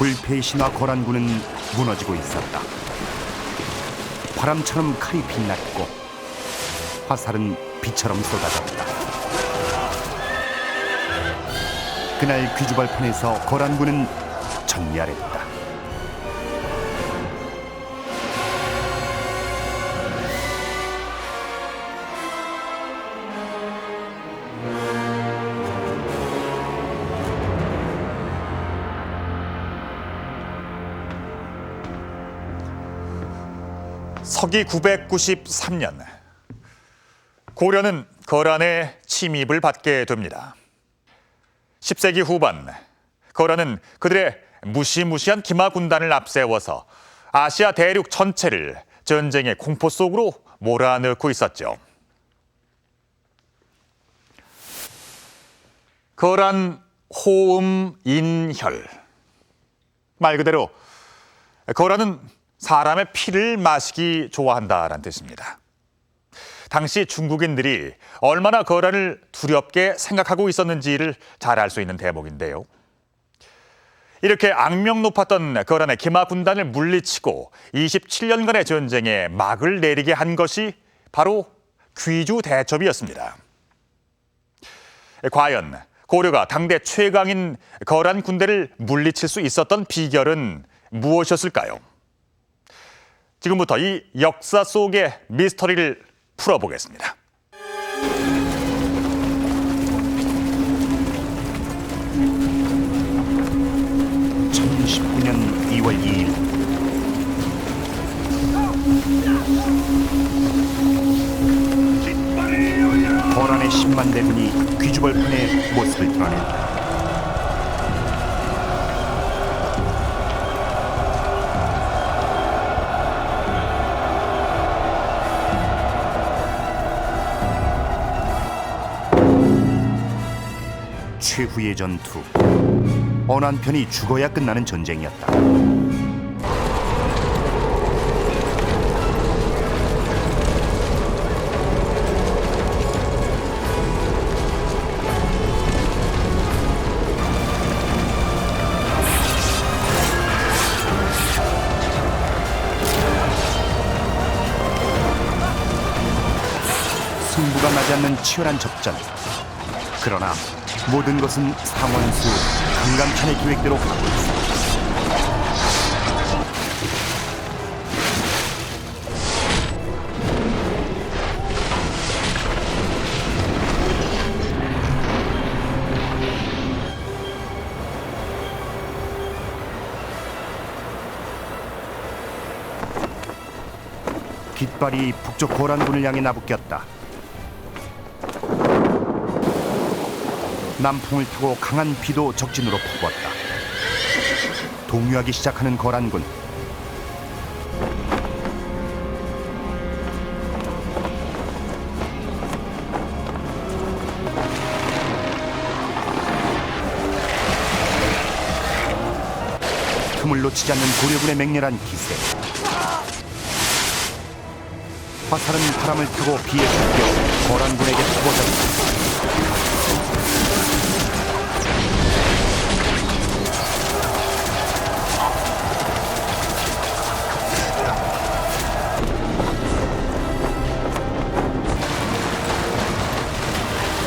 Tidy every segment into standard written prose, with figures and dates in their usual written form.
불패의 신화 거란군은 무너지고 있었다. 바람처럼 칼이 빛났고 화살은 비처럼 쏟아졌다. 그날 귀주발판에서 거란군은 전멸했다. 서기 993년 고려는 거란의 침입을 받게 됩니다. 10세기 후반 거란은 그들의 무시무시한 기마 군단을 앞세워서 아시아 대륙 전체를 전쟁의 공포 속으로 몰아넣고 있었죠. 거란 호음인혈, 말 그대로 거란은 사람의 피를 마시기 좋아한다라는 뜻입니다. 당시 중국인들이 얼마나 거란을 두렵게 생각하고 있었는지를 잘 알 수 있는 대목인데요. 이렇게 악명 높았던 거란의 기마 군단을 물리치고 27년간의 전쟁에 막을 내리게 한 것이 바로 귀주 대첩이었습니다. 과연 고려가 당대 최강인 거란 군대를 물리칠 수 있었던 비결은 무엇이었을까요? 지금부터 이 역사 속의 미스터리를 풀어보겠습니다. (1019년 2월 2일) 거란의 10만 대군이 귀주벌판에 모습을 드러냈다. 최후의 전투, 어느 한편이 죽어야 끝나는 전쟁이었다. 승부가 나지 않는 치열한 접전. 그러나 모든 것은 상원수 강감찬의 계획대로 가고 있었다. 깃발이 북쪽 거란군을 향해 나부꼈다. 남풍을 타고 강한 비도 적진으로 퍼부었다. 동요하기 시작하는 거란군. 틈을 놓치지 않는 고려군의 맹렬한 기세. 화살은 바람을 타고 비에 쫓겨 거란군에게 퍼부어졌다.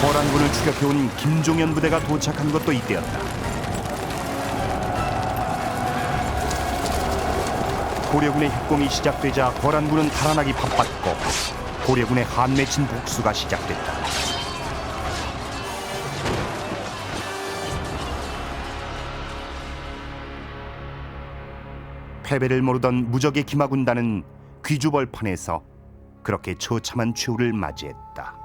거란군을 추격해온 김종현 부대가 도착한 것도 이때였다. 고려군의 협공이 시작되자 거란군은 달아나기 바빴고 고려군의 한맺힌 복수가 시작됐다. 패배를 모르던 무적의 기마 군단은 귀주벌판에서 그렇게 처참한 최후를 맞이했다.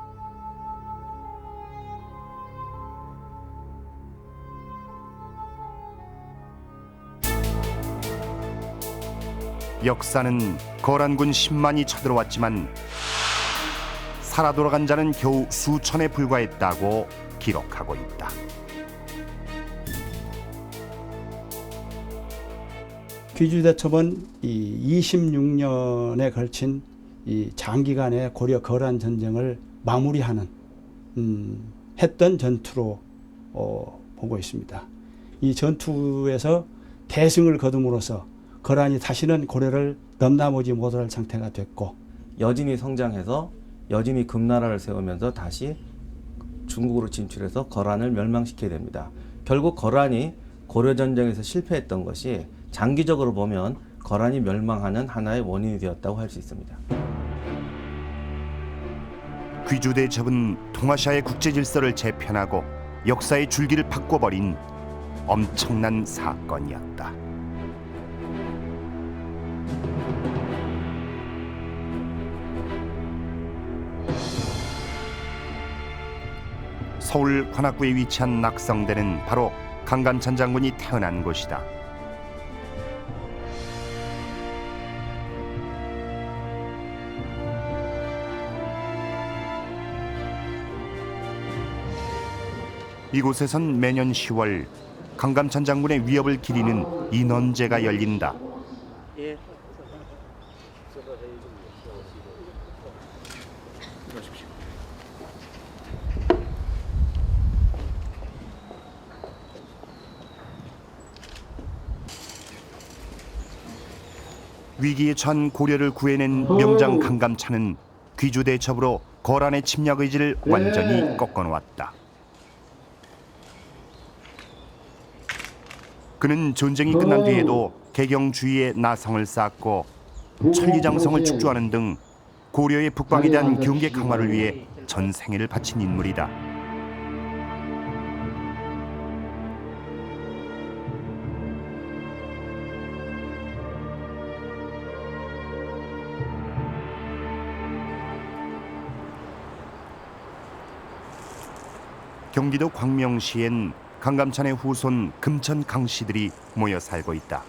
역사는 거란군 10만이 쳐들어왔지만 살아 돌아간 자는 겨우 수천에 불과했다고 기록하고 있다. 귀주대첩은 이 26년에 걸친 이 장기간의 고려 거란 전쟁을 마무리하는 했던 전투로 보고 있습니다. 이 전투에서 대승을 거둠으로써 거란이 다시는 고려를 넘나오지 못할 상태가 됐고, 여진이 성장해서 여진이 금나라를 세우면서 다시 중국으로 진출해서 거란을 멸망시키게 됩니다. 결국 거란이 고려 전쟁에서 실패했던 것이 장기적으로 보면 거란이 멸망하는 하나의 원인이 되었다고 할 수 있습니다. 귀주 대첩은 동아시아의 국제 질서를 재편하고 역사의 줄기를 바꿔버린 엄청난 사건이었다. 서울 관악구에 위치한 낙성대는 바로 강감찬 장군이 태어난 곳이다. 이곳에선 매년 10월 강감찬 장군의 위협을 기리는 인원제가 열린다. 위기에 처한 고려를 구해낸 명장 강감찬은 귀주 대첩으로 거란의 침략 의지를 완전히 꺾어놓았다. 그는 전쟁이 끝난 뒤에도 개경주의에 나성을 쌓고 천리장성을 축조하는 등 고려의 북방에 대한 경계 강화를 위해 전 생애를 바친 인물이다. 경기도 광명시엔 강감찬의 후손 금천 강씨들이 모여 살고 있다.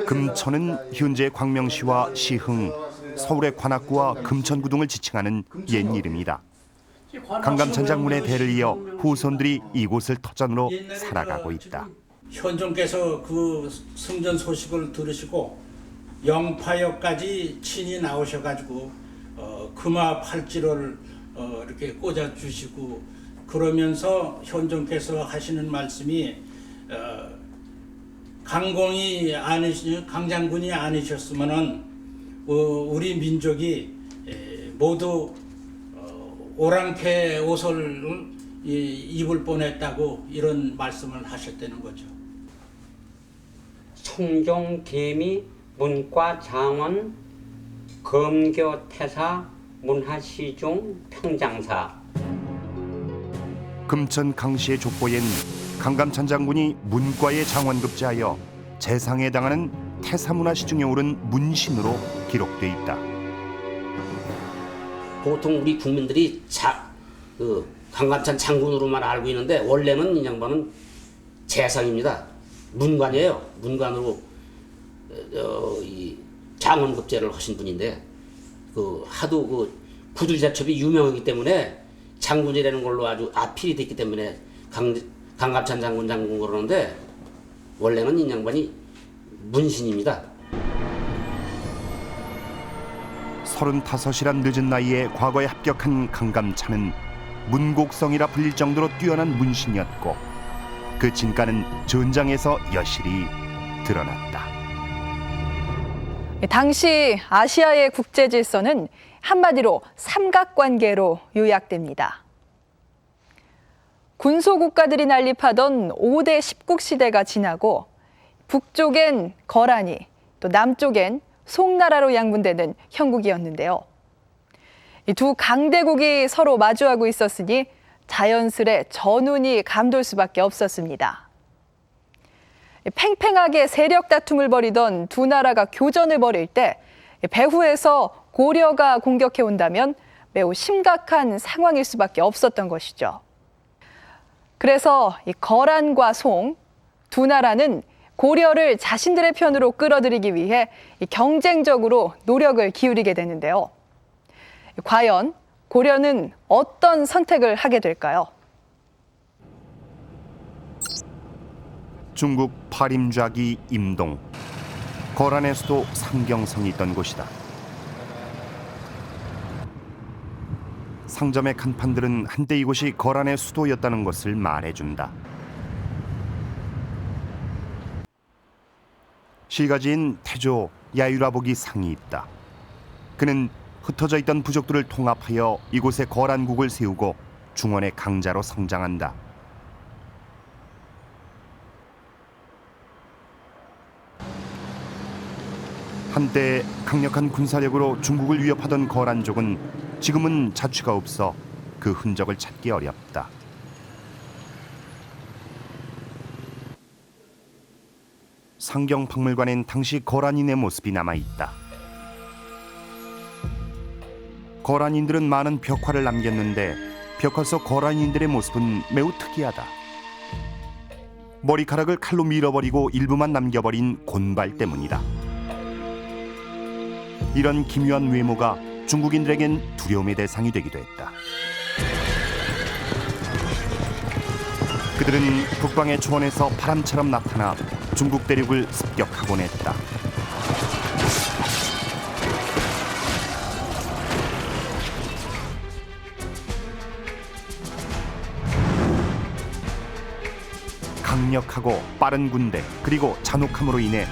금천은 현재 광명시와 시흥, 서울의 관악구와 금천구 등을 지칭하는 옛 이름이다. 강감찬 장군의 대를 이어 후손들이 이곳을 터전으로 살아가고 있다. 현종께서 그 승전 소식을 들으시고 영파역까지 친히 나오셔가지고 금화 팔찌를 이렇게 꽂아주시고, 그러면서 현종께서 하시는 말씀이 강장군이 아니셨으면은 우리 민족이 모두 오랑캐 옷을 입을 뻔했다고 이런 말씀을 하셨다는 거죠. 성종, 계미, 문과, 장원, 검교, 태사, 문화시중, 평장사. 금천 강씨의 족보엔 강감찬 장군이 문과의 장원급제하여 재상에 해당하는 태사문화시중에 오른 문신으로 기록돼 있다. 보통 우리 국민들이 강감찬 장군으로만 알고 있는데 원래는 이 양반은 재상입니다. 문관이에요. 문관으로 이 장원급제를 하신 분인데 하도 구두대첩이 유명하기 때문에 장군이라는 걸로 아주 아필이 됐기 때문에 강감찬 장군 그러는데 원래는 이 양반이 문신입니다. 35이란 늦은 나이에 과거에 합격한 강감찬은 문곡성이라 불릴 정도로 뛰어난 문신이었고 그 진가는 전장에서 여실히 드러났다. 당시 아시아의 국제 질서는 한마디로 삼각관계로 요약됩니다. 군소국가들이 난립하던 5대 십국 시대가 지나고 북쪽엔 거란이, 또 남쪽엔 송나라로 양분되는 형국이었는데요. 이 두 강대국이 서로 마주하고 있었으니 자연스레 전운이 감돌 수밖에 없었습니다. 팽팽하게 세력 다툼을 벌이던 두 나라가 교전을 벌일 때 배후에서 고려가 공격해 온다면 매우 심각한 상황일 수밖에 없었던 것이죠. 그래서 이 거란과 송 두 나라는 고려를 자신들의 편으로 끌어들이기 위해 경쟁적으로 노력을 기울이게 되는데요. 과연 고려는 어떤 선택을 하게 될까요? 중국 파림좌기 임동, 거란의 수도 상경성이 있던 곳이다. 상점의 간판들은 한때 이곳이 거란의 수도였다는 것을 말해준다. 실가지인 태조 야유라복이 상이 있다. 그는 흩어져 있던 부족들을 통합하여 이곳에 거란국을 세우고 중원의 강자로 성장한다. 한때 강력한 군사력으로 중국을 위협하던 거란족은 지금은 자취가 없어 그 흔적을 찾기 어렵다. 상경박물관엔 당시 거란인의 모습이 남아있다. 거란인들은 많은 벽화를 남겼는데 벽화 속 거란인들의 모습은 매우 특이하다. 머리카락을 칼로 밀어버리고 일부만 남겨버린 곤발 때문이다. 이런 기묘한 외모가 중국인들에겐 두려움의 대상이 되기도 했다. 그들은 북방의 초원에서 바람처럼 나타나 중국 대륙을 습격하곤 했다. 강력하고 빠른 군대 그리고 잔혹함으로 인해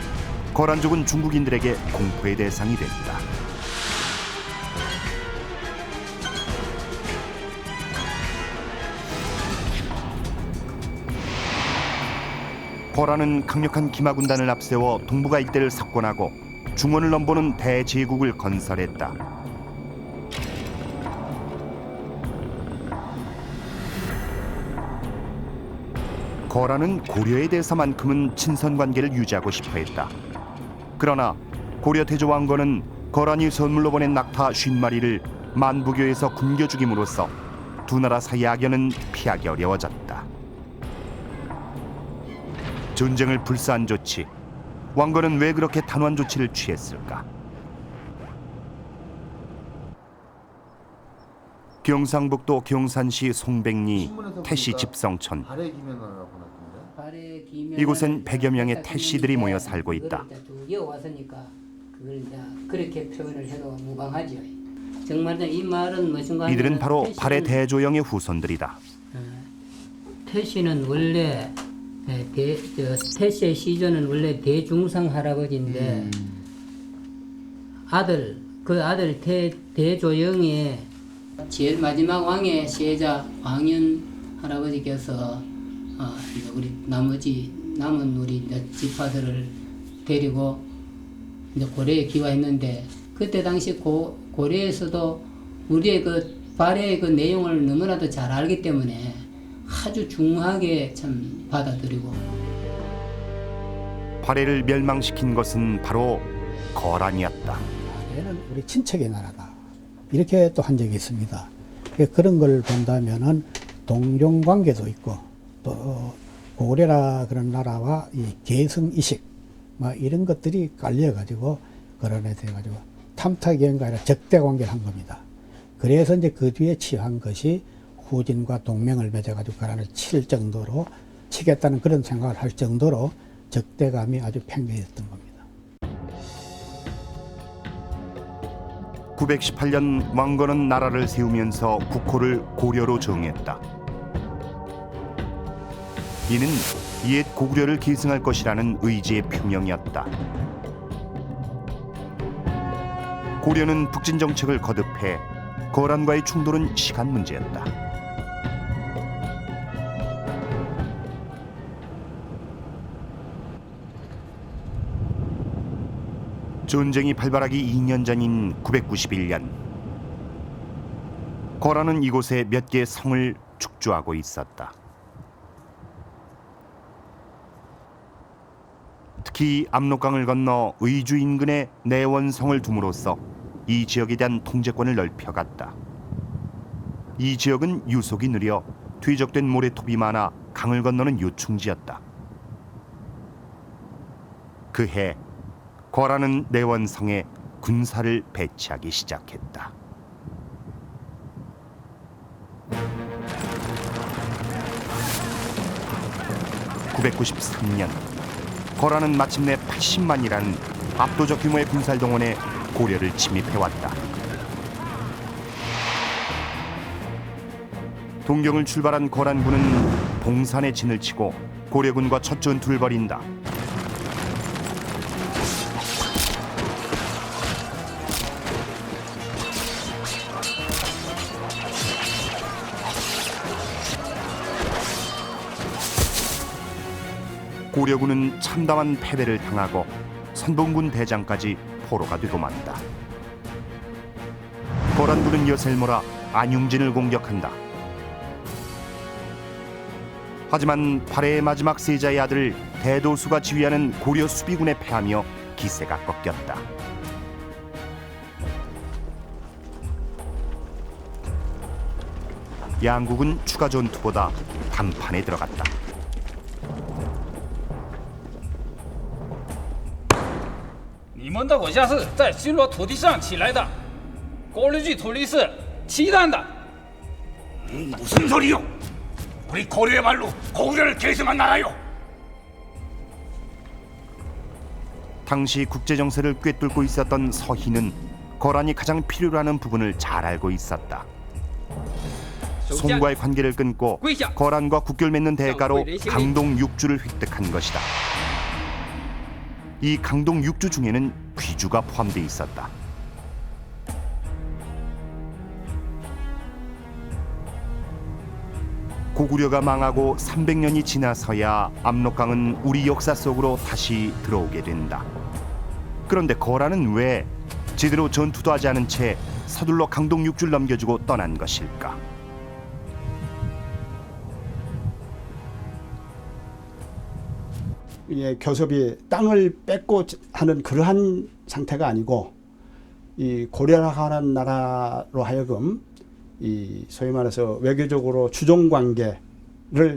거란족은 중국인들에게 공포의 대상이 됐다. 거란은 강력한 기마군단을 앞세워 동북아 일대를 석권하고 중원을 넘보는 대제국을 건설했다. 거란은 고려에 대해서만큼은 친선 관계를 유지하고 싶어 했다. 그러나 고려 태조 왕건은 거란이 선물로 보낸 낙타 50마리를 만부교에서 굶겨 죽임으로써 두 나라 사이의 악연은 피하기 어려워졌다. 전쟁을 불사한 조치, 왕건은 왜 그렇게 단호한 조치를 취했을까? 경상북도 경산시 송백리 태씨 집성촌. 이곳엔 100여 명의 태씨들이 모여 살고 있다. 왔으니까 그걸 이제 그렇게 표현을 해도 무방하죠. 정말 이 말은 무엇인가 하면 이들은 바로 발해 대조영의 후손들이다. 태씨는 원래 태씨의 시조는 원래 대중상 할아버지인데 그 아들 대조영의 제일 마지막 왕의 세자 왕현 할아버지께서 우리 남은 우리 지파들을 데리고 이제 고려에 귀화했는데 그때 당시 고려에서도 우리의 그 발해의 그 내용을 너무나도 잘 알기 때문에 아주 중하게 참 받아들이고. 발해를 멸망시킨 것은 바로 거란이었다. 발해는 우리 친척의 나라다. 이렇게 또 한 적이 있습니다. 그런 걸 본다면은 동종 관계도 있고 또 고려라 그런 나라와 이 계승 이식 막 이런 것들이 깔려가지고 거란에 돼가지고 탐탁이가 아니라 적대 관계를 한 겁니다. 그래서 이제 그 뒤에 취한 것이 후진과 동맹을 맺어가지고 거란을 치겠다는 그런 생각을 할 정도로 적대감이 아주 팽배했던 겁니다. 918년 왕건은 나라를 세우면서 국호를 고려로 정했다. 이는 옛 고구려를 계승할 것이라는 의지의 표명이었다. 고려는 북진 정책을 거듭해 거란과의 충돌은 시간 문제였다. 전쟁이 발발하기 2년 전인 991년, 거란은 이곳에 몇 개의 성을 축조하고 있었다. 특히 압록강을 건너 의주 인근에 내원성을 둠으로써 이 지역에 대한 통제권을 넓혀갔다. 이 지역은 유속이 느려 퇴적된 모래톱이 많아 강을 건너는 요충지였다. 그해 거란은 내원성에 군사를 배치하기 시작했다. (993년) 거란은 마침내 80만이라는 압도적 규모의 군사를 동원해 고려를 침입해왔다. 동경을 출발한 거란군은 봉산에 진을 치고 고려군과 첫 전투를 벌인다. 고려군은 참담한 패배를 당하고 선봉군 대장까지 포로가 되고 만다. 거란군은 엿을 몰아 안용진을 공격한다. 하지만 발해의 마지막 세자의 아들 대도수가 지휘하는 고려 수비군에 패하며 기세가 꺾였다. 양국은 추가 전투보다 단판에 들어갔다.你们的国家是在巡逻土地上起来的，过滤具土地是契丹的。 무슨 소리요? 우리 고려야말로 고구려를 계승한 나라요. 당시 국제 정세를 꿰뚫고 있었던 서희는 거란이 가장 필요로 하는 부분을 잘 알고 있었다. 송과의 관계를 끊고 거란과 국교를 맺는 대가로 강동 6주를 획득한 것이다. 이 강동 6주 중에는 귀주가 포함돼 있었다. 고구려가 망하고 300년이 지나서야 압록강은 우리 역사 속으로 다시 들어오게 된다. 그런데 거란은 왜 제대로 전투도 하지 않은 채 서둘러 강동 6주를 넘겨주고 떠난 것일까? 예, 교섭이 땅을 뺏고 하는 그러한 상태가 아니고 이 고려라는 나라로 하여금 이 소위 말해서 외교적으로 주종 관계를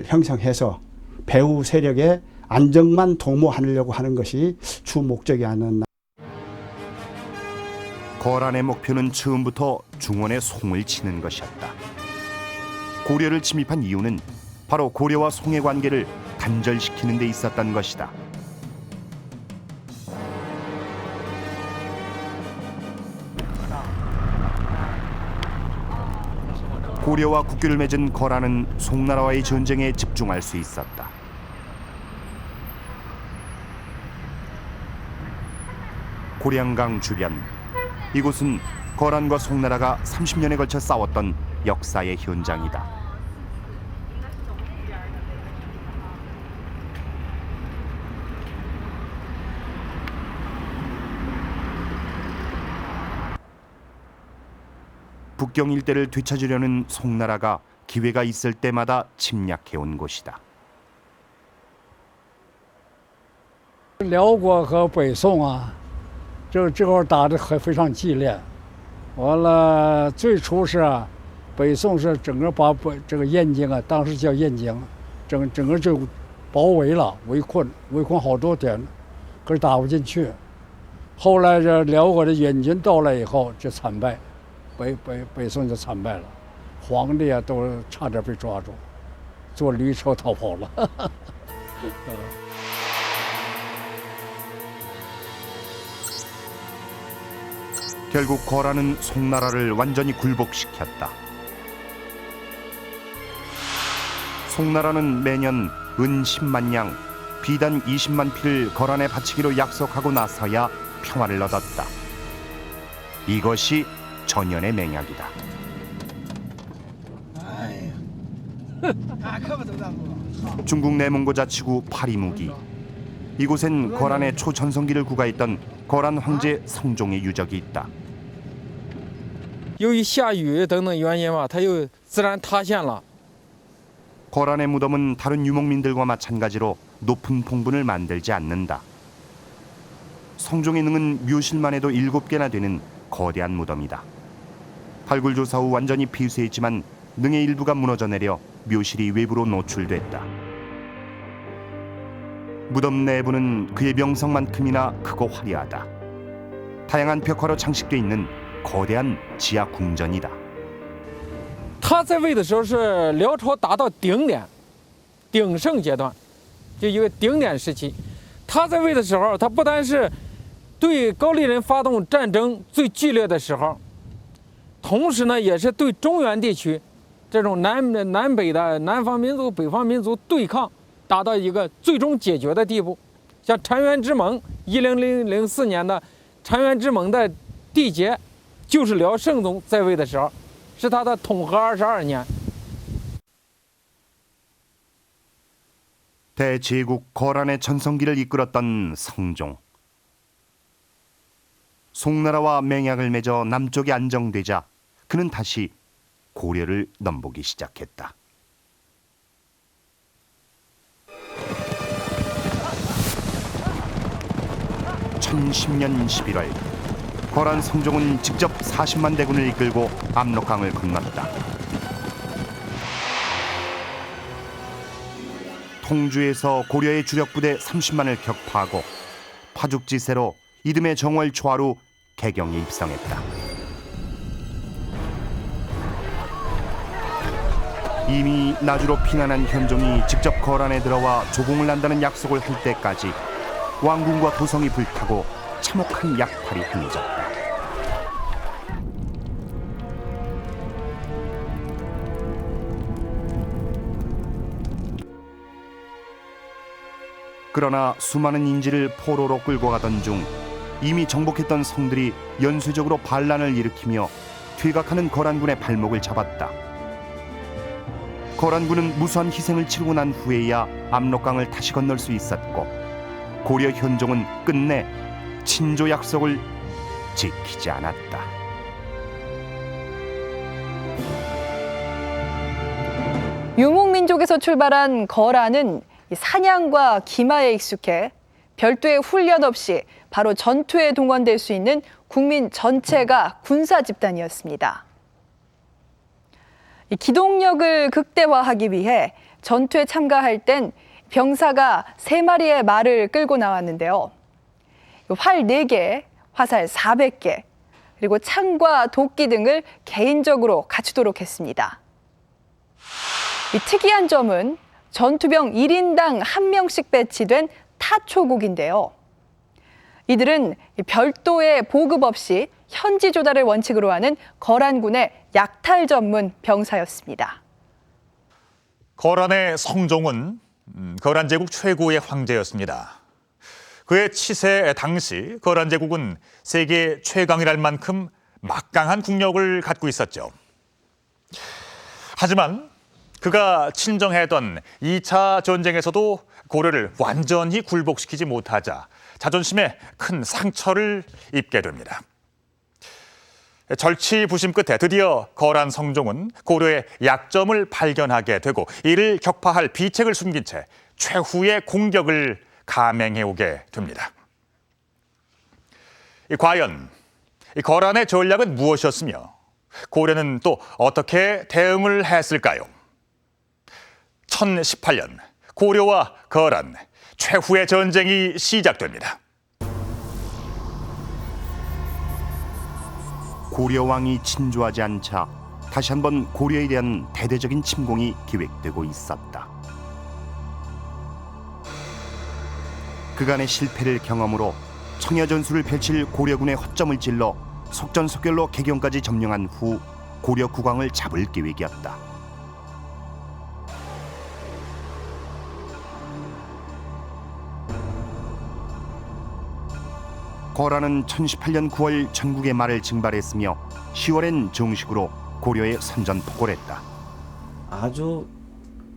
형성해서 배후 세력의 안정만 도모하려고 하는 것이 주 목적이 아닌. 거란의 목표는 처음부터 중원의 송을 치는 것이었다. 고려를 침입한 이유는 바로 고려와 송의 관계를 단절시키는 데 있었던 것이다. 고려와 국교를 맺은 거란은 송나라와의 전쟁에 집중할 수 있었다. 고량강 주변, 이곳은 거란과 송나라가 30년에 걸쳐 싸웠던 역사의 현장이다. 북경 일대를 되찾으려는 송나라가 기회가 있을 때마다 침략해온 곳이다. 辽国和北宋啊，这会儿打得非常激烈。完了，最初是北宋是整个把这个燕京啊，当时叫燕京，整个就包围了，围困好多天，可是打不进去。后来这辽国的援军到来以后，就惨败。 北宋就惨败了，皇帝啊都差点被抓住，坐驴车逃跑了。결국 거란은 송나라를 완전히 굴복시켰다. 송나라는 매년 은 10만 양, 비단 20만 피를 거란에 바치기로 약속하고 나서야 평화를 얻었다. 이것이 전연의 맹약이다. 중국 내몽고 자치구 파리무기. 이곳엔 거란의 초전성기를 구가했던 거란 황제 성종의 유적이 있다. 由于下雨等等原因吧，它又自然塌陷了。 거란의 무덤은 다른 유목민들과 마찬가지로 높은 봉분을 만들지 않는다. 성종의 능은 묘실만 해도 7개나 되는 거대한 무덤이다. 발굴 조사 후 완전히 폐쇄했지만 능의 일부가 무너져 내려 묘실이 외부로 노출됐다. 무덤 내부는 그의 명성만큼이나 크고 화려하다. 다양한 벽화로 장식돼 있는 거대한 지하 궁전이다. 他在位的时候是辽朝达到顶点、鼎盛阶段，就一个顶点时期。他在位的时候，他不单是对高丽人发动战争最剧烈的时候，同时呢，也是对中原地区这种南北的南方民族、北方民族对抗，达到一个最终解决的地步。像澶渊之盟，1004年的澶渊之盟的缔结，就是辽圣宗在位的时候，是他的统和22年。 대제국 거란의 전성기를 이끌었던 성종. 송나라와 맹약을 맺어 남쪽이 안정되자 그는 다시 고려를 넘보기 시작했다. (1010년 11월) 거란 성종은 직접 40만 대군을 이끌고 압록강을 건넜다. 통주에서 고려의 주력 부대 30만을 격파하고 파죽지세로 이듬해 정월 초하루 개경에 입성했다. 이미 나주로 피난한 현종이 직접 거란에 들어와 조공을 한다는 약속을 할 때까지 왕궁과 도성이 불타고 참혹한 약탈이 행해졌다. 그러나 수많은 인지를 포로로 끌고 가던 중 이미 정복했던 성들이 연쇄적으로 반란을 일으키며 퇴각하는 거란군의 발목을 잡았다. 거란군은 무수한 희생을 치르고 난 후에야 압록강을 다시 건널 수 있었고 고려 현종은 끝내 친조 약속을 지키지 않았다. 유목민족에서 출발한 거란은 사냥과 기마에 익숙해 별도의 훈련 없이 바로 전투에 동원될 수 있는 국민 전체가 군사 집단이었습니다. 기동력을 극대화하기 위해 전투에 참가할 땐 병사가 3마리의 말을 끌고 나왔는데요. 활 4개, 화살 400개, 그리고 창과 도끼 등을 개인적으로 갖추도록 했습니다. 이 특이한 점은 전투병 1인당 1명씩 배치된 타초국인데요. 이들은 별도의 보급 없이 현지 조달을 원칙으로 하는 거란군의 약탈 전문 병사였습니다. 거란의 성종은 거란 제국 최고의 황제였습니다. 그의 치세 당시 거란 제국은 세계 최강이랄 만큼 막강한 국력을 갖고 있었죠. 하지만 그가 친정했던 2차 전쟁에서도 고려를 완전히 굴복시키지 못하자 자존심에 큰 상처를 입게 됩니다. 절치부심 끝에 드디어 거란 성종은 고려의 약점을 발견하게 되고 이를 격파할 비책을 숨긴 채 최후의 공격을 감행해 오게 됩니다. 과연 거란의 전략은 무엇이었으며 고려는 또 어떻게 대응을 했을까요? 1018년 고려와 거란 최후의 전쟁이 시작됩니다. 고려 왕이 친조하지 않자 다시 한번 고려에 대한 대대적인 침공이 기획되고 있었다. 그간의 실패를 경험으로 청야전술을 펼칠 고려군의 허점을 찔러 속전속결로 개경까지 점령한 후 고려 국왕을 잡을 계획이었다. 거란은 1018년 9월 전국의 말을 증발했으며 10월엔 정식으로 고려에 선전포고를 했다. 아주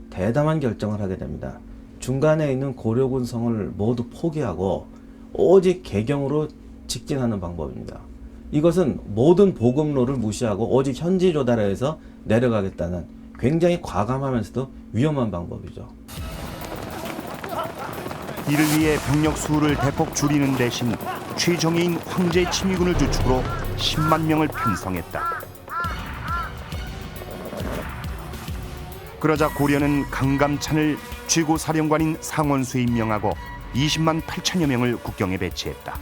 대담한 결정을 하게 됩니다. 중간에 있는 고려군 성을 모두 포기하고 오직 개경으로 직진하는 방법입니다. 이것은 모든 보급로를 무시하고 오직 현지 조달을 해서 내려가겠다는 굉장히 과감하면서도 위험한 방법이죠. 이를 위해 병력 수를 대폭 줄이는 대신 최정예인 황제 친위군을 주축으로 10만 명을 편성했다. 그러자 고려는 강감찬을 최고사령관인 상원수에 임명하고 20만 8천여 명을 국경에 배치했다.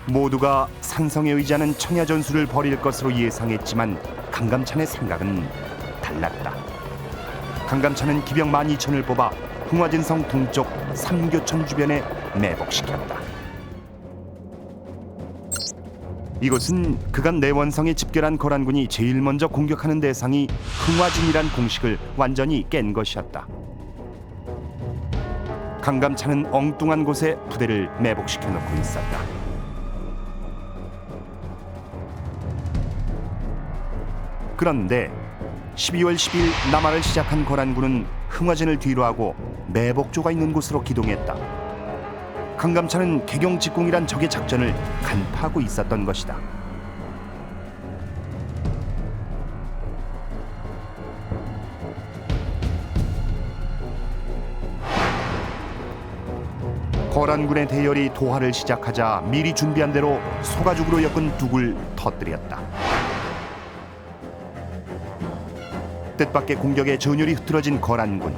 모두가 산성에 의지하는 청야전술을 벌일 것으로 예상했지만 강감찬의 생각은 달랐다. 강감찬은 기병 12,000을 뽑아 흥화진성 동쪽 삼교천 주변에 매복시켰다. 이곳은 그간 내원성에 집결한 거란군이 제일 먼저 공격하는 대상이 흥화진이란 공식을 완전히 깬 것이었다. 강감찬은 엉뚱한 곳에 부대를 매복시켜 놓고 있었다. 그런데 12월 10일 남하를 시작한 거란군은 흥화진을 뒤로하고 매복조가 있는 곳으로 기동했다. 강감찬은 개경직공이란 적의 작전을 간파하고 있었던 것이다. 거란군의 대열이 도하를 시작하자 미리 준비한 대로 소가죽으로 엮은 둑을 터뜨렸다. 뜻밖의 공격에 전율이 흐트러진 거란군.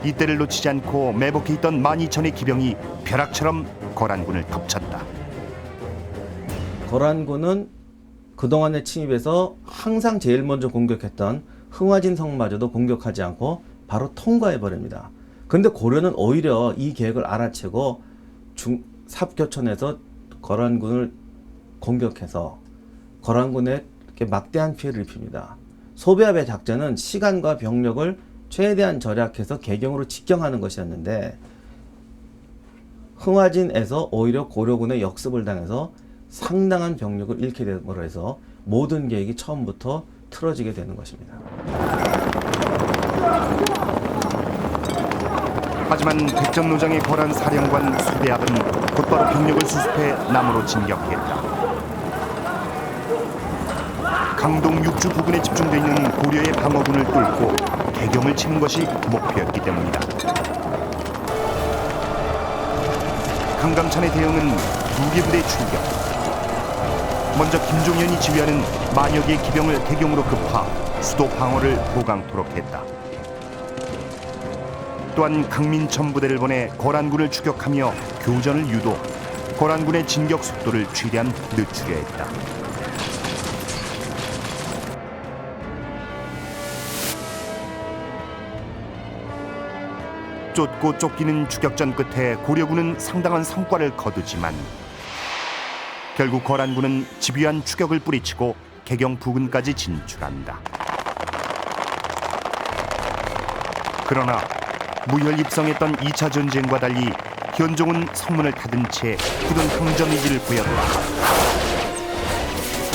이때를 놓치지 않고 매복해 있던 12,000의 기병이 벼락처럼 거란군을 덮쳤다. 거란군은 그동안의 침입에서 항상 제일 먼저 공격했던 흥화진 성마저도 공격하지 않고 바로 통과해버립니다. 그런데 고려는 오히려 이 계획을 알아채고 삽교천에서 거란군을 공격해서 거란군에게 막대한 피해를 입힙니다. 소배합의 작전은 시간과 병력을 최대한 절약해서 개경으로 직경하는 것이었는데 흥화진에서 오히려 고려군의 역습을 당해서 상당한 병력을 잃게 됨으로 해서 모든 계획이 처음부터 틀어지게 되는 것입니다. 하지만 백전노장의 거란 사령관 소배합은 곧바로 병력을 수습해 남으로 진격했다. 강동 육주 부근에 집중되어 있는 고려의 방어군을 뚫고 개경을 치는 것이 목표였기 때문이다. 강감찬의 대응은 2개 부대 출격. 먼저 김종현이 지휘하는 만여 개의 기병을 개경으로 급파 수도 방어를 보강토록 했다. 또한 강민천 부대를 보내 거란군을 추격하며 교전을 유도, 거란군의 진격 속도를 최대한 늦추려 했다. 쫓고 쫓기는 추격전 끝에 고려군은 상당한 성과를 거두지만 결국 거란군은 집요한 추격을 뿌리치고 개경 부근까지 진출한다. 그러나 무혈 입성했던 2차 전쟁과 달리 현종은 성문을 닫은 채 굳은 항전 의지를 보였다.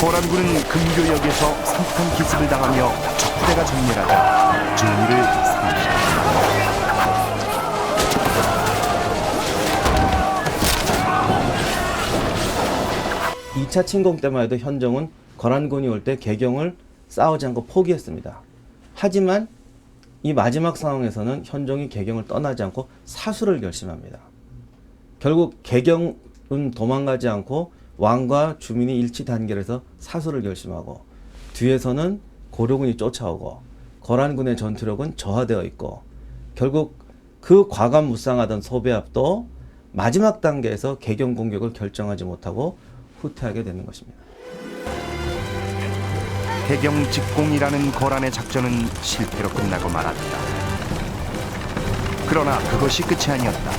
거란군은 금교역에서 산뜻한 기습을 당하며 적부대가 전멸하자 전의를 상실했다. 2차 침공 때만 해도 현종은 거란군이 올 때 개경을 싸우지 않고 포기했습니다. 하지만 이 마지막 상황에서는 현종이 개경을 떠나지 않고 사수를 결심합니다. 결국 개경은 도망가지 않고 왕과 주민이 일치 단결해서 사수를 결심하고 뒤에서는 고려군이 쫓아오고 거란군의 전투력은 저하되어 있고 결국 그 과감무쌍하던 소배합도 마지막 단계에서 개경 공격을 결정하지 못하고 후퇴하게 되는 것입니다. 개경 직공이라는 거란의 작전은 실패로 끝나고 말았다. 그러나 그것이 끝이 아니었다.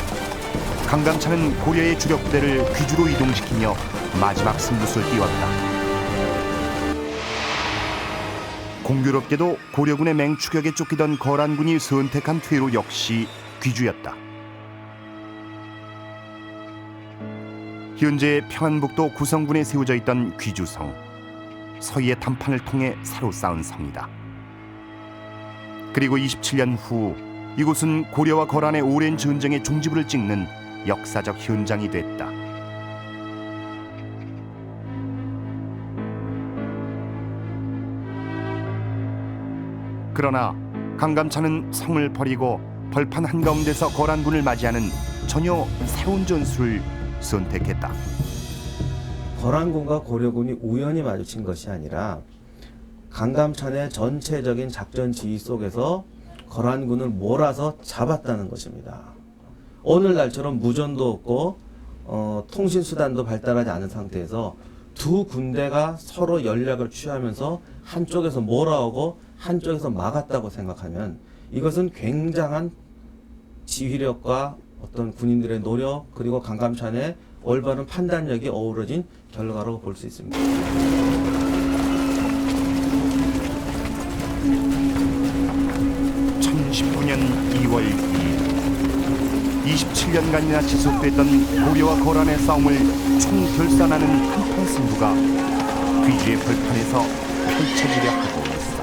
강감찬은 고려의 주력 부대를 귀주로 이동시키며 마지막 승부수를 띄웠다. 공교롭게도 고려군의 맹추격에 쫓기던 거란군이 선택한 퇴로 역시 귀주였다. 현재 평안북도 구성군에 세워져 있던 귀주성, 서희의 담판을 통해 새로 쌓은 성이다. 그리고 27년 후 이곳은 고려와 거란의 오랜 전쟁의 종지부를 찍는 역사적 현장이 됐다. 그러나 강감찬은 성을 버리고 벌판 한가운데서 거란군을 맞이하는 전혀 새로운 전술을 선택했다. 거란군과 고려군이 우연히 마주친 것이 아니라 강감찬의 전체적인 작전 지휘 속에서 거란군을 몰아서 잡았다는 것입니다. 오늘날처럼 무전도 없고 통신수단도 발달하지 않은 상태에서 두 군대가 서로 연락을 취하면서 한쪽에서 몰아오고 한쪽에서 막았다고 생각하면 이것은 굉장한 지휘력과 어떤 군인들의 노력 그리고 강감찬의 올바른 판단력이 어우러진 결과라고 볼 수 있습니다. 2019년 2월 2일 27년간이나 지속됐던 고려와 거란의 싸움을 총결산하는 한판 승부가 귀주의 벌판에서 펼쳐지려 하고 있었다.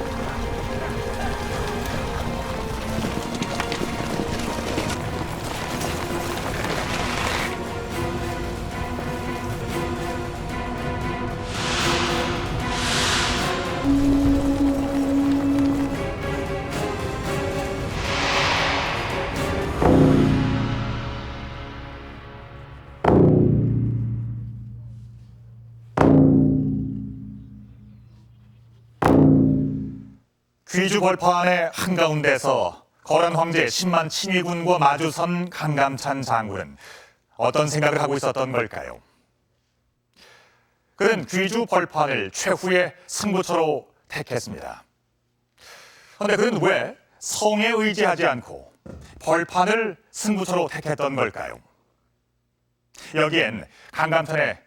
귀주 벌판의 한가운데서 거란 황제 10만 친위군과 마주선 강감찬 장군은 어떤 생각을 하고 있었던 걸까요? 그는 귀주 벌판을 최후의 승부처로 택했습니다. 그런데 그는 왜 성에 의지하지 않고 벌판을 승부처로 택했던 걸까요? 여기엔 강감찬의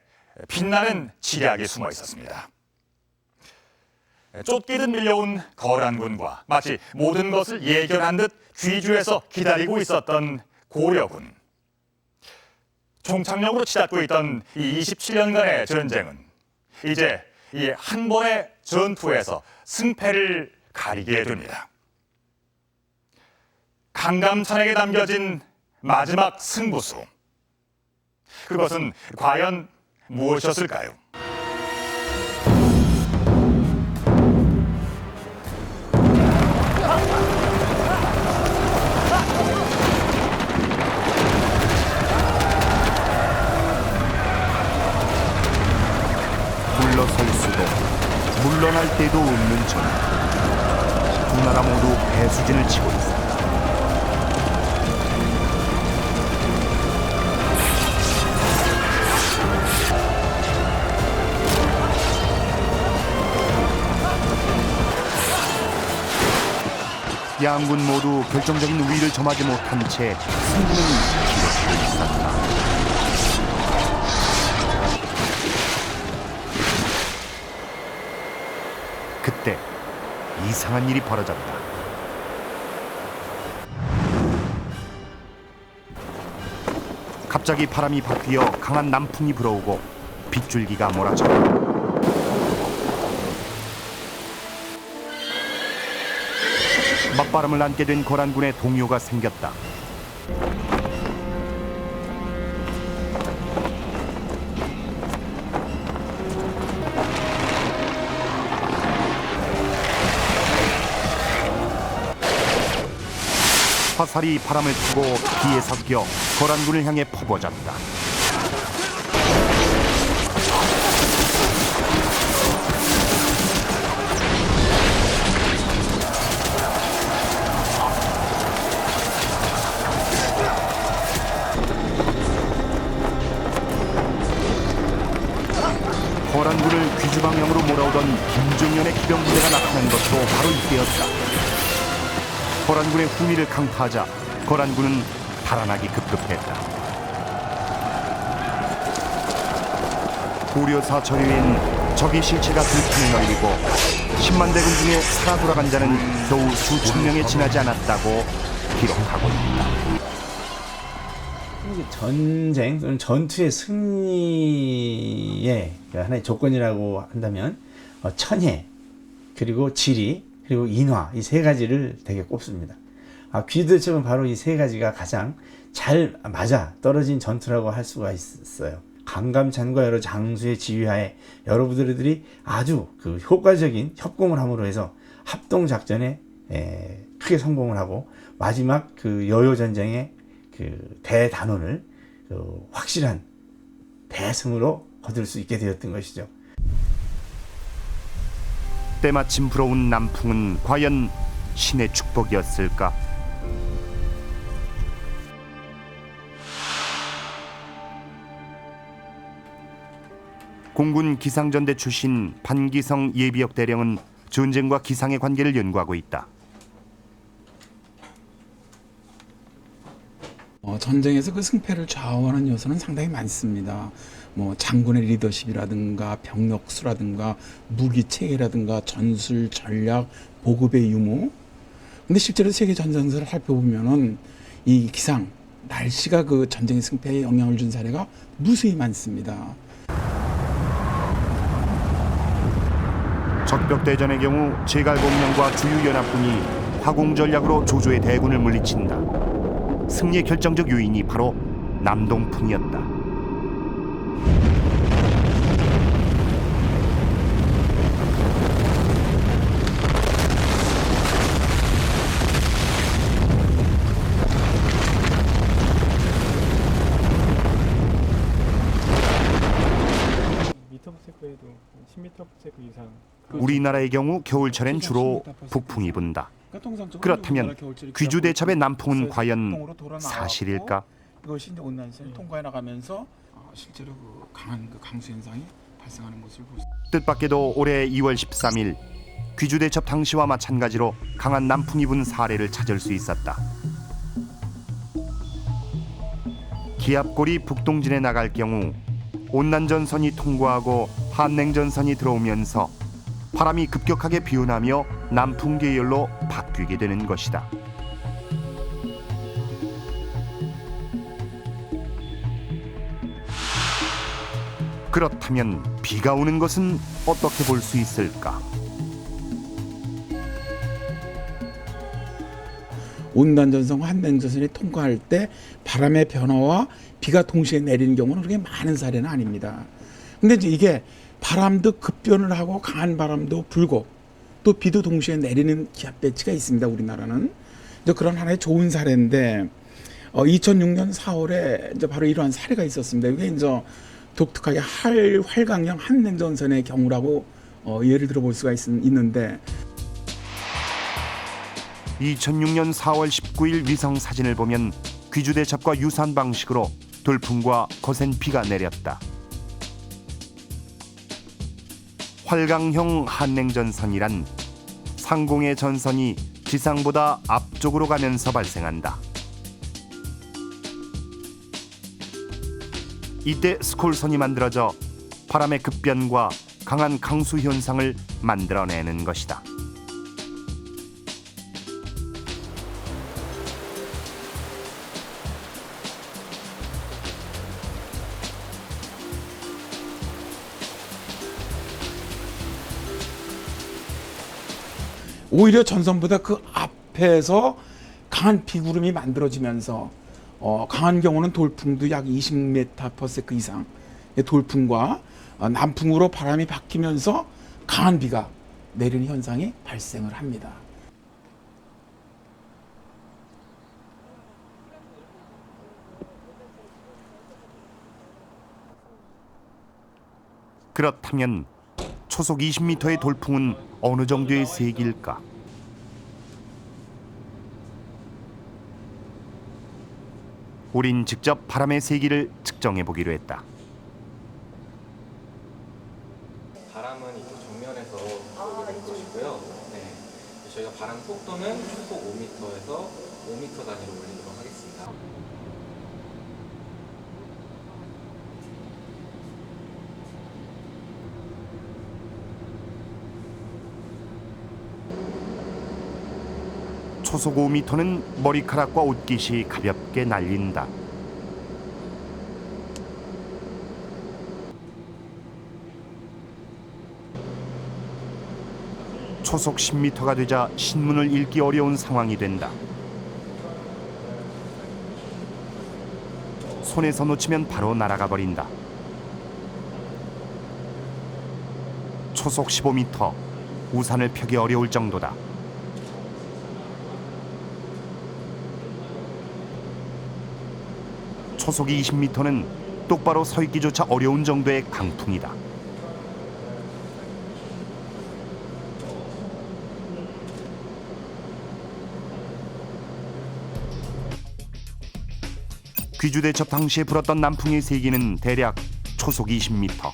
빛나는 지략이 숨어 있었습니다. 쫓기듯 밀려온 거란군과 마치 모든 것을 예견한 듯 귀주에서 기다리고 있었던 고려군. 종착역으로 치닫고 있던 이 27년간의 전쟁은 이제 이 한 번의 전투에서 승패를 가리게 됩니다. 강감찬에게 남겨진 마지막 승부수. 그것은 과연 무엇이었을까요? 물러설 수도 물러날 때도 없는 전투. 두 나라 모두 배수진을 치고 있습니다. 양군 모두 결정적인 우위를 점하지 못한 채 승부는 기록되고 있었다. 그때 이상한 일이 벌어졌다. 갑자기 바람이 바뀌어 강한 남풍이 불어오고 빗줄기가 몰아쳤다. 맞바람을 안게 된 거란군의 동요가 생겼다. 화살이 바람을 타고 비에 섞여 거란군을 향해 퍼부어졌다. 거란군을 귀주 방향으로 몰아오던 김종연의 기병부대가 나타난 것도 바로 이때였다. 거란군의 후미를 강타하자 거란군은 달아나기 급급했다. 고려사 전유엔 적의 실체가 들판을 널리고 10만 대군 중에 살아 돌아간 자는 겨우 수천 명에 지나지 않았다고 기록하고 있다. 전쟁 또는 전투의 승리의 하나의 조건이라고 한다면 천혜, 그리고 지리, 그리고 인화, 이 세 가지를 되게 꼽습니다. 귀두대첩은 바로 이 세 가지가 가장 잘 맞아 떨어진 전투라고 할 수가 있어요. 강감찬과 여러 장수의 지휘하에 여러분들이 아주 그 효과적인 협공을 함으로 해서 합동작전에 크게 성공을 하고 마지막 그 여효전쟁의 그 대단원을 그 확실한 대승으로 거둘 수 있게 되었던 것이죠. 때마침 불어온 남풍은 과연 신의 축복이었을까? 공군 기상전대 출신 반기성 예비역 대령은 전쟁과 기상의 관계를 연구하고 있다. 전쟁에서 그 승패를 좌우하는 요소는 상당히 많습니다. 뭐 장군의 리더십이라든가 병력 수라든가 무기 체계라든가 전술 전략 보급의 유무. 근데 실제로 세계 전쟁사를 살펴보면은 이 기상 날씨가 그 전쟁의 승패에 영향을 준 사례가 무수히 많습니다. 적벽대전의 경우 제갈공명과 주유연합군이 화공 전략으로 조조의 대군을 물리친다. 승리의 결정적 요인이 바로 남동풍이었다. 우리나라의 경우 겨울철엔 주로 북풍이 분다. 그렇다면 귀주대첩의 남풍은 과연 사실일까? 이것이 이제 온난화를 통과해 나가면서 실제로 그 강한 그 강수 현상이 발생하는 것을 볼 수 있습니다. 뜻밖에도 올해 2월 13일 귀주대첩 당시와 마찬가지로 강한 남풍이 분 사례를 찾을 수 있었다. 기압골이 북동진에 나갈 경우 온난전선이 통과하고 한냉전선이 들어오면서 바람이 급격하게 비운하며 남풍 계열로 바뀌게 되는 것이다. 그렇다면 비가 오는 것은 어떻게 볼 수 있을까? 온난전선과 한냉전선이 통과할 때 바람의 변화와 비가 동시에 내리는 경우는 그렇게 많은 사례는 아닙니다. 근데 이제 이게 바람도 급변을 하고 강한 바람도 불고 또 비도 동시에 내리는 기압 배치가 있습니다. 우리나라는 이제 그런 하나의 좋은 사례인데 2006년 4월에 이제 바로 이러한 사례가 있었습니다. 이게 이제 독특하게 활강형 한냉전선의 경우라고 예를 들어볼 수가 있는데 2006년 4월 19일 위성 사진을 보면 귀주대첩과 유사한 방식으로 돌풍과 거센 비가 내렸다. 활강형 한냉전선이란 상공의 전선이 지상보다 앞쪽으로 가면서 발생한다. 이때 스콜선이 만들어져 바람의 급변과 강한 강수 현상을 만들어내는 것이다. 오히려 전선보다 그 앞에서 강한 비구름이 만들어지면서 강한 경우는 돌풍도 약 20m/s 이상의 돌풍과 남풍으로 바람이 바뀌면서 강한 비가 내리는 현상이 발생을 합니다. 그렇다면 초속 20m의 돌풍은 어느 정도의 세기일까? 우린 직접 바람의 세기를 측정해 보기로 했다. 바람은 이쪽 정면에서 보게 될 것이고요. 네. 저희가 바람 속도는 초속 5m에서 5m 단위로 올리도록 하겠습니다. 초속 5m는 머리카락과 옷깃이 가볍게 날린다. 초속 10m가 되자 신문을 읽기 어려운 상황이 된다. 손에서 놓치면 바로 날아가 버린다. 초속 15m, 우산을 펴기 어려울 정도다. 초속 20m는 똑바로 서 있기조차 어려운 정도의 강풍이다. 귀주대첩 당시에 불었던 남풍의 세기는 대략 초속 20m.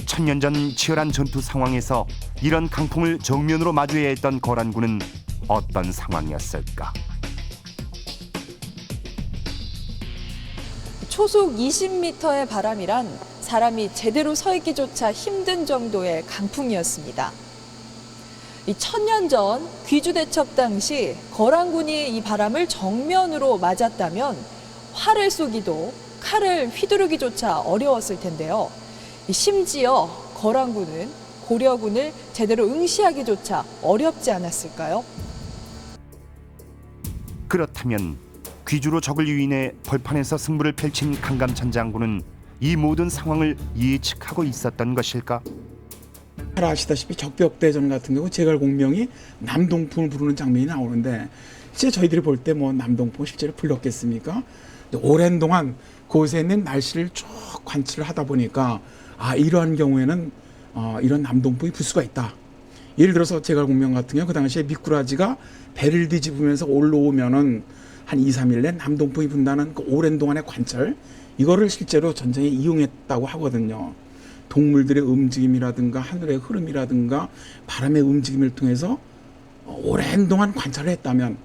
천년 전 치열한 전투 상황에서 이런 강풍을 정면으로 마주해야 했던 거란군은 어떤 상황이었을까? 초속 20m의 바람이란 사람이 제대로 서 있기조차 힘든 정도의 강풍이었습니다. 이 1000년 전 귀주대첩 당시 거란군이 이 바람을 정면으로 맞았다면 활을 쏘기도 칼을 휘두르기조차 어려웠을 텐데요. 심지어 거란군은 고려군을 제대로 응시하기조차 어렵지 않았을까요? 그렇다면 귀주로 적을 유인해 벌판에서 승부를 펼친 강감찬 장군은 이 모든 상황을 예측하고 있었던 것일까? 잘 아시다시피 적벽대전 같은 경우 제갈공명이 남동풍을 부르는 장면이 나오는데 실제 저희들이 볼 때 뭐 남동풍 실제로 불렀겠습니까? 오랜 동안 그곳에 있는 날씨를 쭉 관찰을 하다 보니까 이러한 경우에는 이런 남동풍이 불 수가 있다. 예를 들어서 제갈공명 같은 경우 그 당시에 미꾸라지가 배를 뒤집으면서 올라오면은 한 2, 3일 내 남동풍이 분다는 그 오랜 동안의 관찰, 이거를 실제로 전쟁에 이용했다고 하거든요. 동물들의 움직임이라든가 하늘의 흐름이라든가 바람의 움직임을 통해서 오랜 동안 관찰을 했다면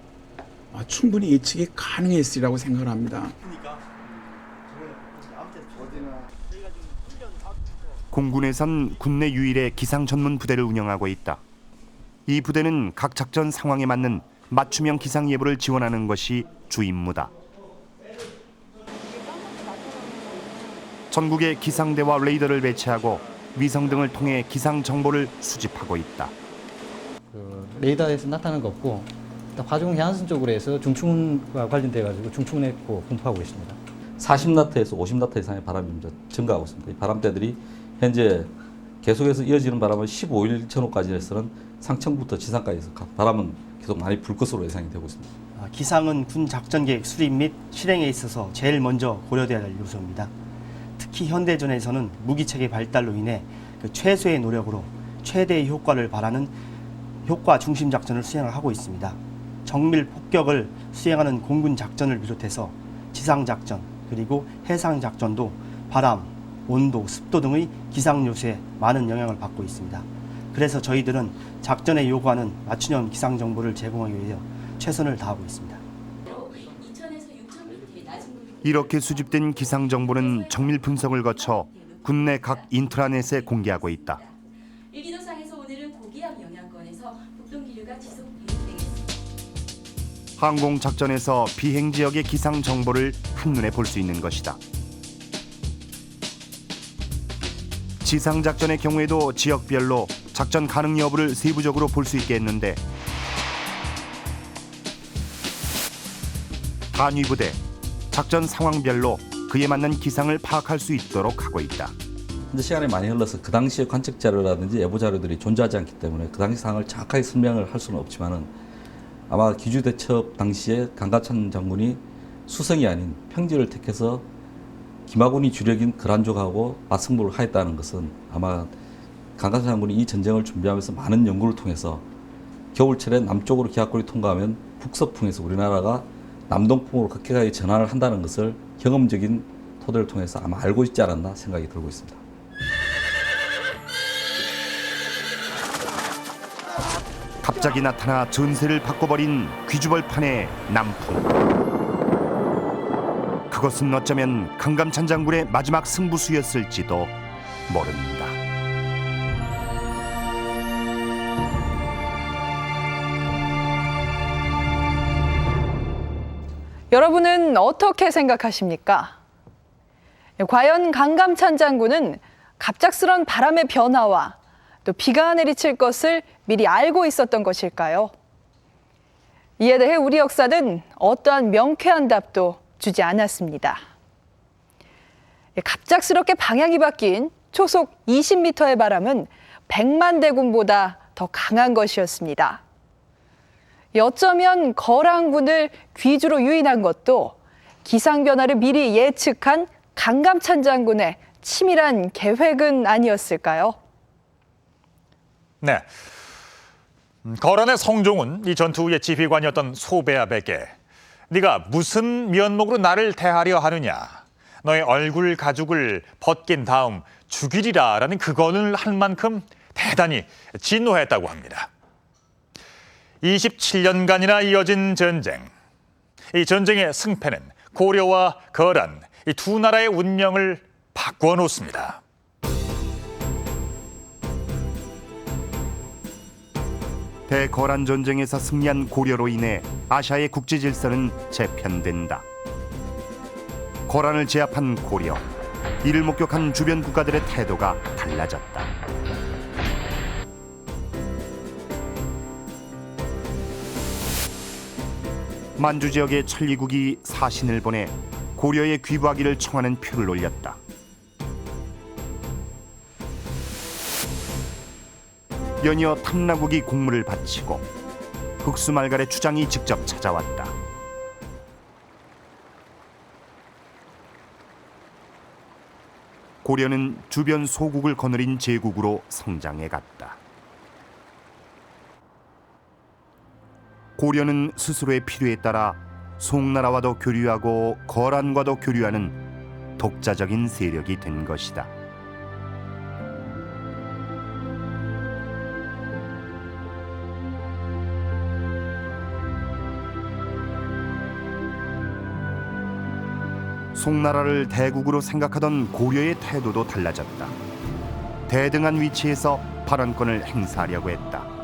충분히 예측이 가능했으리라고 생각을 합니다. 공군에선 국내 유일의 기상 전문 부대를 운영하고 있다. 이 부대는 각 작전 상황에 맞는 맞춤형 기상 예보를 지원하는 것이 주 임무다. 전국에 기상대와 레이더를 배치하고 위성 등을 통해 기상 정보를 수집하고 있다. 레이더에서 나타나는 거 없고 화종 해안선 쪽으로 해서 중충과 관련돼 가지고 중충 분포하고 있습니다. 40나트에서 50나트 이상의 바람이 증가하고 있습니다. 이 바람대들이 현재 계속해서 이어지는 바람은 15일 전후까지 해서는 상층부터 지상까지 바람은 계속 많이 불 것으로 예상이 되고 있습니다. 기상은 군 작전 계획 수립 및 실행에 있어서 제일 먼저 고려돼야 할 요소입니다. 특히 현대전에서는 무기체계 발달로 인해 그 최소의 노력으로 최대의 효과를 바라는 효과 중심 작전을 수행을 하고 있습니다. 정밀 폭격을 수행하는 공군 작전을 비롯해서 지상 작전 그리고 해상 작전도 바람, 온도, 습도 등의 기상 요소에 많은 영향을 받고 있습니다. 그래서 저희들은 작전에 요구하는 맞춤형 기상 정보를 제공하기 위해 최선을 다하고 있습니다. 이렇게 수집된 기상 정보는 정밀 분석을 거쳐 국내 각 인트라넷에 공개하고 있다. 일기도상에서 오늘은 고기압 영향권에서 북동 기류가 지속 계속되겠습니다. 항공 작전에서 비행 지역의 기상 정보를 한눈에 볼 수 있는 것이다. 지상 작전의 경우에도 지역별로 작전 가능 여부를 세부적으로 볼 수 있게 했는데 단위부대, 작전 상황별로 그에 맞는 기상을 파악할 수 있도록 하고 있다. 현재 시간이 많이 흘러서 그 당시의 관측 자료라든지 예보 자료들이 존재하지 않기 때문에 그 당시 상황을 정확하게 설명을 할 수는 없지만은 아마 귀주대첩 당시에 강감찬 장군이 수성이 아닌 평지를 택해서 김하군이 주력인 거란족하고 맞승부를 하였다는 것은 아마 강감찬 장군이 이 전쟁을 준비하면서 많은 연구를 통해서 겨울철에 남쪽으로 기압골이 통과하면 북서풍에서 우리나라가 남동풍으로 급격하게 전환을 한다는 것을 경험적인 토대를 통해서 아마 알고 있지 않았나 생각이 들고 있습니다. 갑자기 나타나 전세를 바꿔버린 귀주벌판의 남풍. 그것은 어쩌면 강감찬 장군의 마지막 승부수였을지도 모릅니다. 여러분은 어떻게 생각하십니까? 과연 강감찬 장군은 갑작스런 바람의 변화와 또 비가 내리칠 것을 미리 알고 있었던 것일까요? 이에 대해 우리 역사는 어떠한 명쾌한 답도 주지 않았습니다. 갑작스럽게 방향이 바뀐 초속 20m의 바람은 100만 대군보다 더 강한 것이었습니다. 어쩌면 거란군을 귀주로 유인한 것도 기상 변화를 미리 예측한 강감찬 장군의 치밀한 계획은 아니었을까요? 네. 거란의 성종은 이 전투 후의 지휘관이었던 소배압에게 네가 무슨 면목으로 나를 대하려 하느냐. 너의 얼굴 가죽을 벗긴 다음 죽이리라라는 그건을 할 만큼 대단히 진노했다고 합니다. 27년간이나 이어진 전쟁. 이 전쟁의 승패는 고려와 거란, 이 두 나라의 운명을 바꾸어 놓습니다. 대거란 전쟁에서 승리한 고려로 인해 아시아의 국제 질서는 재편된다. 거란을 제압한 고려, 이를 목격한 주변 국가들의 태도가 달라졌다. 만주 지역의 천리국이 사신을 보내 고려에 귀부하기를 청하는 표를 올렸다. 연이어 탐라국이 공물을 바치고 흑수말갈의 주장이 직접 찾아왔다. 고려는 주변 소국을 거느린 제국으로 성장해갔다. 고려는 스스로의 필요에 따라 송나라와도 교류하고 거란과도 교류하는 독자적인 세력이 된 것이다. 송나라를 대국으로 생각하던 고려의 태도도 달라졌다. 대등한 위치에서 발언권을 행사하려고 했다.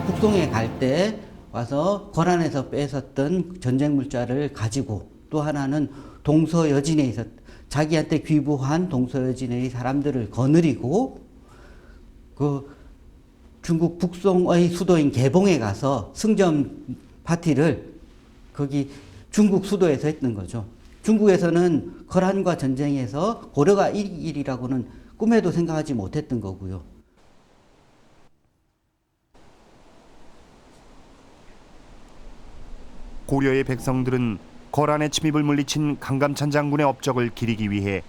북송에 갈 때 와서 거란에서 뺏었던 전쟁 물자를 가지고, 또 하나는 동서여진에 있었, 자기한테 귀부한 동서여진의 사람들을 거느리고 그 중국 북송의 수도인 개봉에 가서 승전 파티를 거기 중국 수도에서 했던 거죠. 중국에서는 거란과 전쟁에서 고려가 이길이라고는 꿈에도 생각하지 못했던 거고요. 고려의 백성들은 거란의 침입을 물리친 강감찬 장군의 업적을 기리기 위해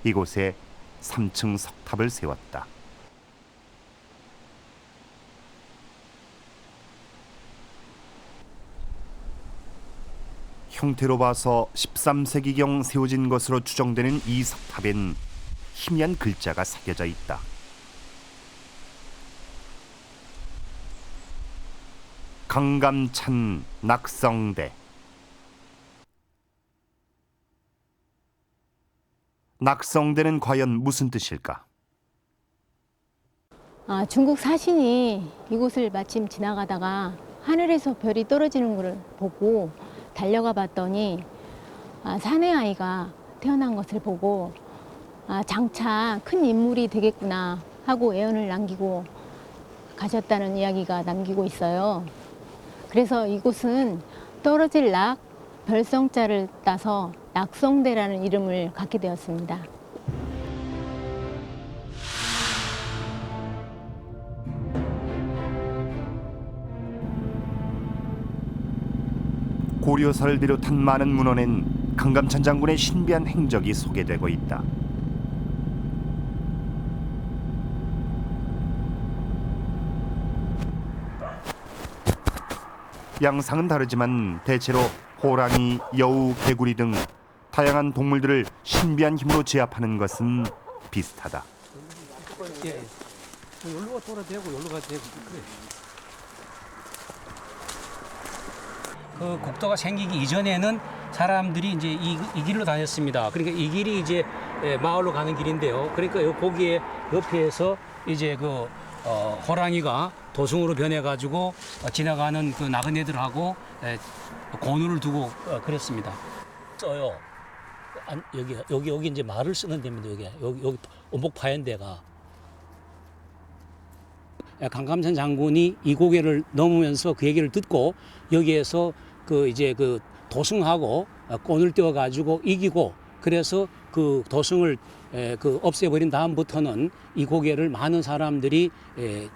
이곳에 3층 석탑을 세웠다. 형태로 봐서 13세기경 세워진 것으로 추정되는 이 석탑엔 희미한 글자가 새겨져 있다. 강감찬 낙성대. 낙성대는 과연 무슨 뜻일까? 중국 사신이 이곳을 마침 지나가다가 하늘에서 별이 떨어지는 것을 보고 달려가 봤더니 사내 아이가 태어난 것을 보고 장차 큰 인물이 되겠구나 하고 애언을 남기고 가셨다는 이야기가 남기고 있어요. 그래서 이곳은 떨어질 낙, 별성자를 따서 낙성대라는 이름을 갖게 되었습니다. 고려사를 비롯한 많은 문헌엔 강감찬 장군의 신비한 행적이 소개되고 있다. 양상은 다르지만 대체로 호랑이, 여우, 개구리 등 다양한 동물들을 신비한 힘으로 제압하는 것은 비슷하다. 예, 여기로 돌아도 되고 여기로 가도 되고 그래. 그 국도가 생기기 이전에는 사람들이 이제 이 길로 다녔습니다. 그러니까 이 길이 이제 마을로 가는 길인데요. 그러니까 거기에 옆에서 이제 그 호랑이가 도승으로 변해가지고 지나가는 그 나그네들하고 권우를 두고 그랬습니다. 써요. 여기 이제 말을 쓰는 데입니다. 여기 원복 파연대가. 강감찬 장군이 이 고개를 넘으면서 그 얘기를 듣고 여기에서 이제 도승하고 꼰을 띄워가지고 이기고, 그래서 그 도승을 없애버린 다음부터는 이 고개를 많은 사람들이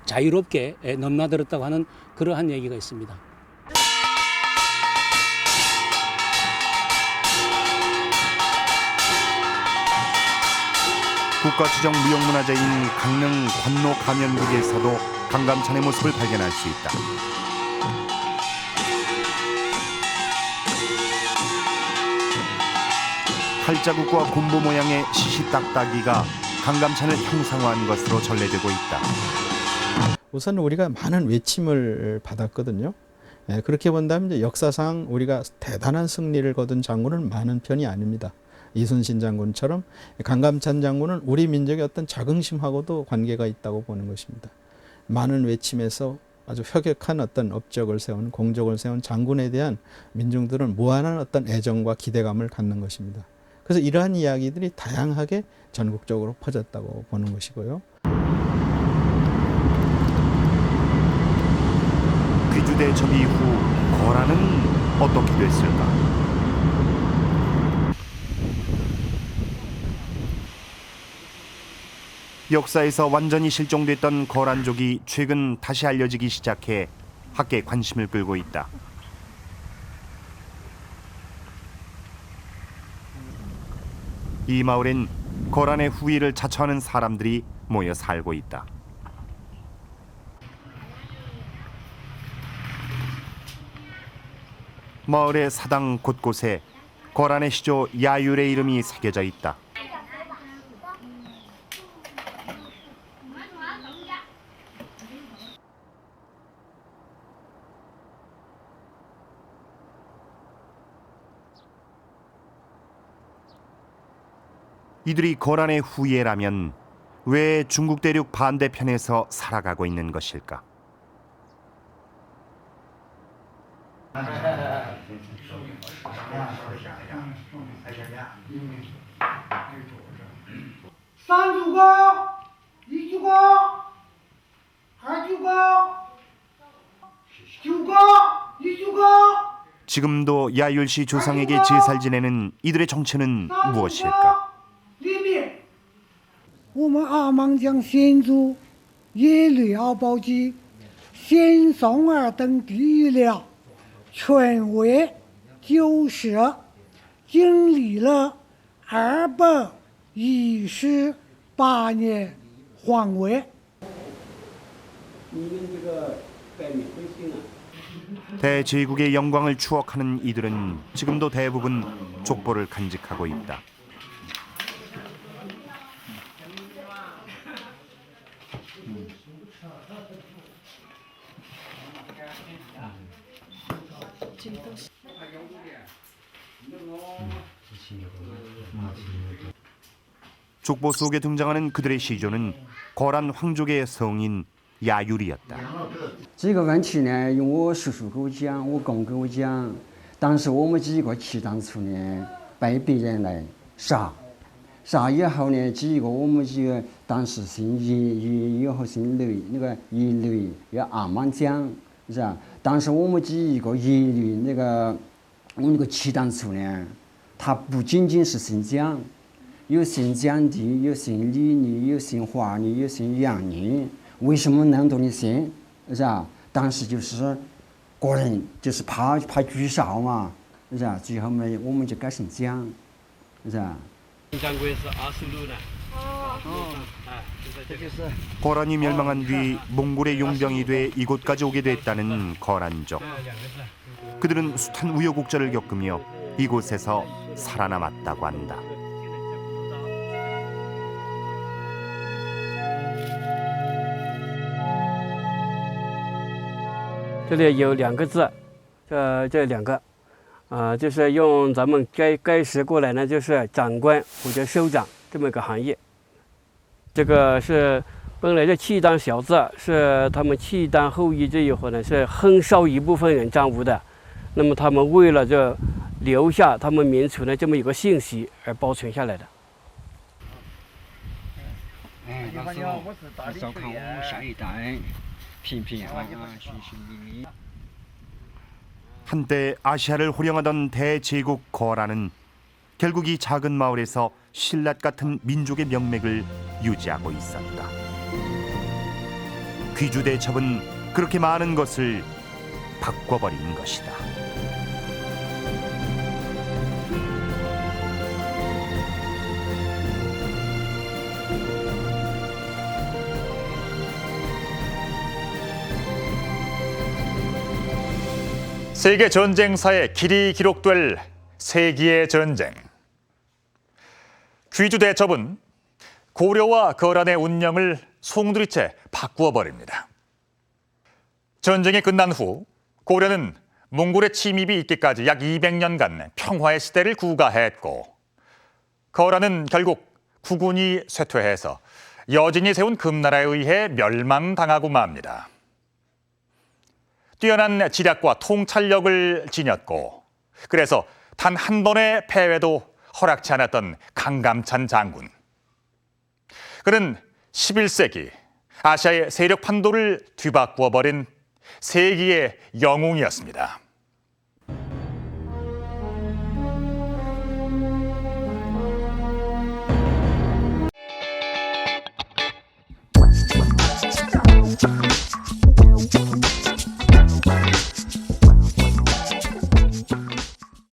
자유롭게 넘나들었다고 하는 그러한 얘기가 있습니다. 국가지정무형문화재인 강릉 관로 가면국에서도 강감찬의 모습을 발견할 수 있다. 팔자국과 곰보 모양의 시시딱딱이가 강감찬을 형상화한 것으로 전래되고 있다. 우선 우리가 많은 외침을 받았거든요. 그렇게 본다면 이제 역사상 우리가 대단한 승리를 거둔 장군은 많은 편이 아닙니다. 이순신 장군처럼 강감찬 장군은 우리 민족의 어떤 자긍심하고도 관계가 있다고 보는 것입니다. 많은 외침에서 아주 혁혁한 어떤 업적을 세운 공적을 세운 장군에 대한 민중들은 무한한 어떤 애정과 기대감을 갖는 것입니다. 그래서 이러한 이야기들이 다양하게 전국적으로 퍼졌다고 보는 것이고요. 귀주대첩 이후 거란은 어떻게 됐을까? 역사에서 완전히 실종됐던 거란족이 최근 다시 알려지기 시작해 학계의 관심을 끌고 있다. 이 마을엔 거란의 후예를 자처하는 사람들이 모여 살고 있다. 마을의 사당 곳곳에 거란의 시조 야율의 이름이 새겨져 있다. 이들이 거란의 후예라면 왜 중국 대륙 반대편에서 살아가고 있는 것일까? 지금도 야율시 조상에게 제사를 지내는 이들의 정체는 무엇일까? 我们阿芒江先祖耶律阿保机先宋二等地狱了，权位就是经历了218年皇位。 대제국의 영광을 추억하는 이들은 지금도 대부분 족보를 간직하고 있다. 족보 속에 등장하는 그들의 시조는 거란 황족의 성인 야율이었다. 这个问题呢，用我叔叔给我讲，我公给我讲，当时我们几个契丹族呢被别人来杀以后呢，几个我们几个当时姓叶，以后姓吕，那个叶吕要阿芒江，是吧？当时我们几个叶吕那个我们那个契丹族呢，他不仅仅是姓蒋，有姓蒋的，有姓李的，有姓华的，有姓杨的。为什么那么多的姓？是吧？当时就是个人就是怕举哨嘛，是吧？最后呢，我们就改姓蒋，是吧？ 장군是26的。 거란이 멸망한 뒤 몽골의 용병이 돼 이곳까지 오게 됐다는 거란족. 그들은 숱한 우여곡절을 겪으며 이곳에서 살아남았다고 한다. 这里有2个字，这2个，就是用咱们盖世过来呢，就是长官或者首长这么一个行业。这个是本来的契丹小字，是他们契丹后裔这一伙呢是很少一部分人掌握的。那么他们为了这留下他们民族的这么一个信息而保存下来的。 你好，我是大理看我们下一代。 한때 아시아를 호령하던 대제국 거란은 결국 이 작은 마을에서 신라 같은 민족의 명맥을 유지하고 있었다. 귀주대첩은 그렇게 많은 것을 바꿔버린 것이다. 세계 전쟁사에 길이 기록될 세기의 전쟁. 귀주대첩은 고려와 거란의 운명을 송두리째 바꾸어 버립니다. 전쟁이 끝난 후 고려는 몽골의 침입이 있기까지 약 200년간 평화의 시대를 구가했고 거란은 결국 국군이 쇠퇴해서 여진이 세운 금나라에 의해 멸망당하고 맙니다. 뛰어난 지략과 통찰력을 지녔고 그래서 단 한 번의 패배도 허락치 않았던 강감찬 장군. 그는 11세기 아시아의 세력 판도를 뒤바꾸어 버린 세기의 영웅이었습니다.